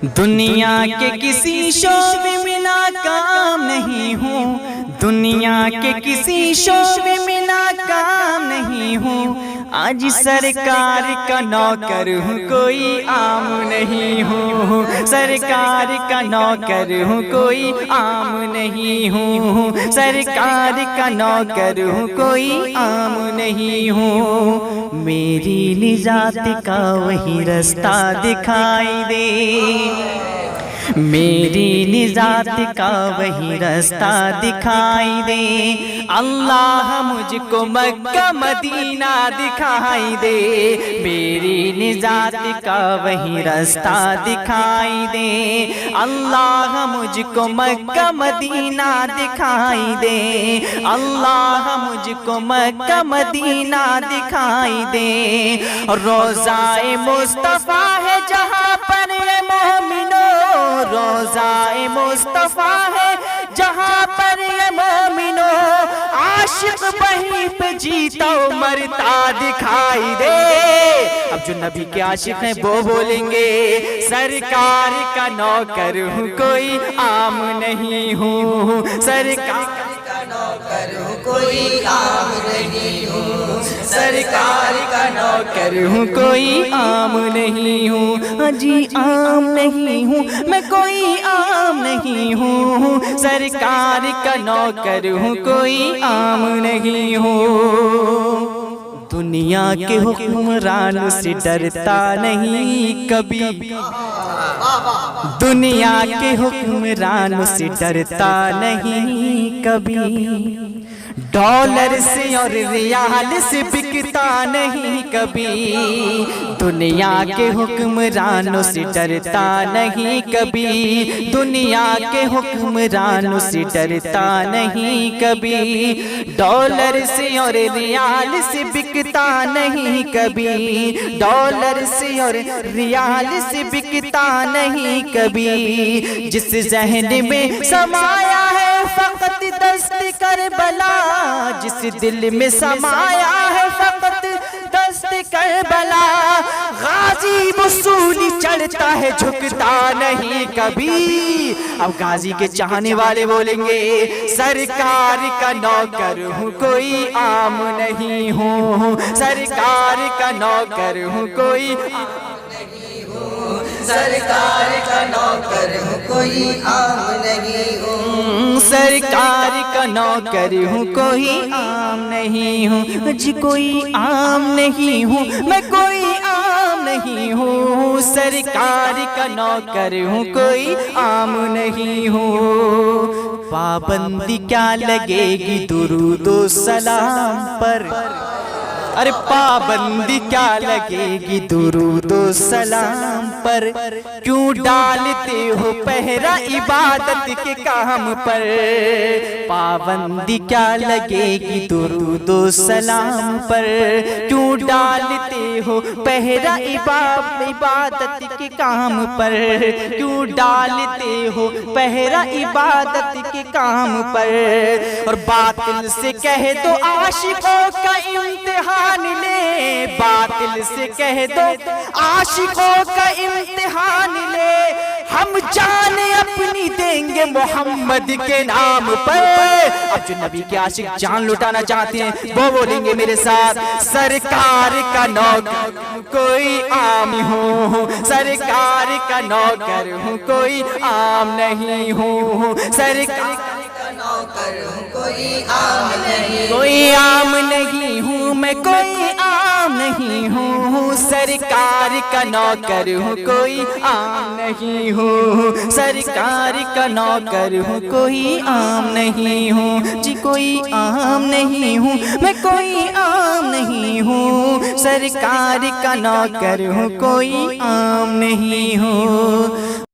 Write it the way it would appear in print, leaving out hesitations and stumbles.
دنیا کے کسی شعبے میں ناکام نہیں ہوں، دنیا کے کسی شعبے میں ناکام نہیں ہوں، آج سرکار کا نوکر ہوں، کوئی عام نہیں ہوں، سرکار کا نوکر ہوں، کوئی عام نہیں ہوں، سرکار کا نوکر ہوں، کوئی عام نہیں ہوں، میری نجات کا وہی رستہ دکھائی دے، میری نجات کا وہی رستہ دکھائی دے، اللہ مجھ کو مکہ مدینہ دکھائی دے، میری نجات کا وہی رستہ دکھائی دے، اللہ مجھ کو مکہ مدینہ دکھائی دے، اللہ مجھ کو مکہ مدینہ دکھائی دے، روضہ مصطفیٰ ہے جہاں پر یہ مومنو، روضہ مصطفیٰ ہے جہاں پر یہ مومنو، عاشق وہیں پہ جیتا و مرتا دکھائی دے، اب جو نبی کے عاشق ہیں وہ بولیں گے، سرکار کا نوکر ہوں، کوئی عام نہیں ہوں، سرکار کا نوکر ہوں، کوئی عام نہیں ہوں، سرکار کا نوکر ہوں، کوئی عام نہیں ہوں، ہاں جی عام نہیں ہوں، میں کوئی عام نہیں ہوں، سرکار کا نوکر ہوں، کوئی عام نہیں ہوں، دنیا کے حکمران سے ڈرتا نہیں کبھی، دنیا کے حکمران سے ڈرتا نہیں کبھی، ڈالر سے اور ریال سے بکتا نہیں کبھی، دنیا کے حکمرانوں سے ڈرتا نہیں کبھی، دنیا کے حکمرانوں سے ڈرتا نہیں کبھی، ڈالر سے اور ریال سے بکتا نہیں کبھی، ڈالر سے اور ریال سے بکتا نہیں کبھی، جس ذہن میں سمایا ہے فقط دست کربلا، جس دل میں سمایا ہے فقط دست کربلا، غازی وصولی چڑھتا ہے جھکتا نہیں کبھی، اب غازی کے چاہنے والے بولیں گے، سرکار کا نوکر ہوں، کوئی عام نہیں ہوں، سرکار کا نوکر ہوں، کوئی سرکار کا نوکر ہوں، کوئی عام نہیں ہوں، سرکار کا نوکر ہوں، کوئی عام نہیں ہوں، جی کوئی عام نہیں ہوں، میں کوئی عام نہیں ہوں، سرکار کا نوکر ہوں، کوئی عام نہیں ہوں، پابندی کیا لگے گی درود و سلام پر، ارے پابندی کیا لگے گی درود و سلام پر، کیوں ڈالتے ہو پہرا عبادت کے کام پر، پابندی کیا لگے گی درود و سلام پر، کیوں ڈالتے ہو پہرا عبادت کے کام پر، کیوں ڈالتے ہو پہرا عبادت کے کام پر، اور باطل سے کہہ دو عاشقوں کا امتحان لے، باطل سے کہہ دو عاشقوں کا امتحان لے، ہم جان اپنی دیں گے محمد کے نام پر، اب جو نبی کے عاشق جان لٹانا چاہتے ہیں وہ بولیں گے میرے ساتھ، سرکار کا نوکر کوئی عام ہوں، سرکار کا نوکر ہوں، کوئی عام نہیں ہوں، سرکار کا نوکر ہوں، کوئی عام نہیں، کوئی عام نہیں ہوں، میں کوئی عام نہیں ہوں، سرکار کا نوکر ہوں، کوئی عام نہیں ہوں، سرکار کا نوکر ہوں، کوئی عام نہیں ہوں، جی کوئی عام نہیں ہوں، میں کوئی عام نہیں ہوں، سرکار کا نوکر ہوں، کوئی عام نہیں ہوں۔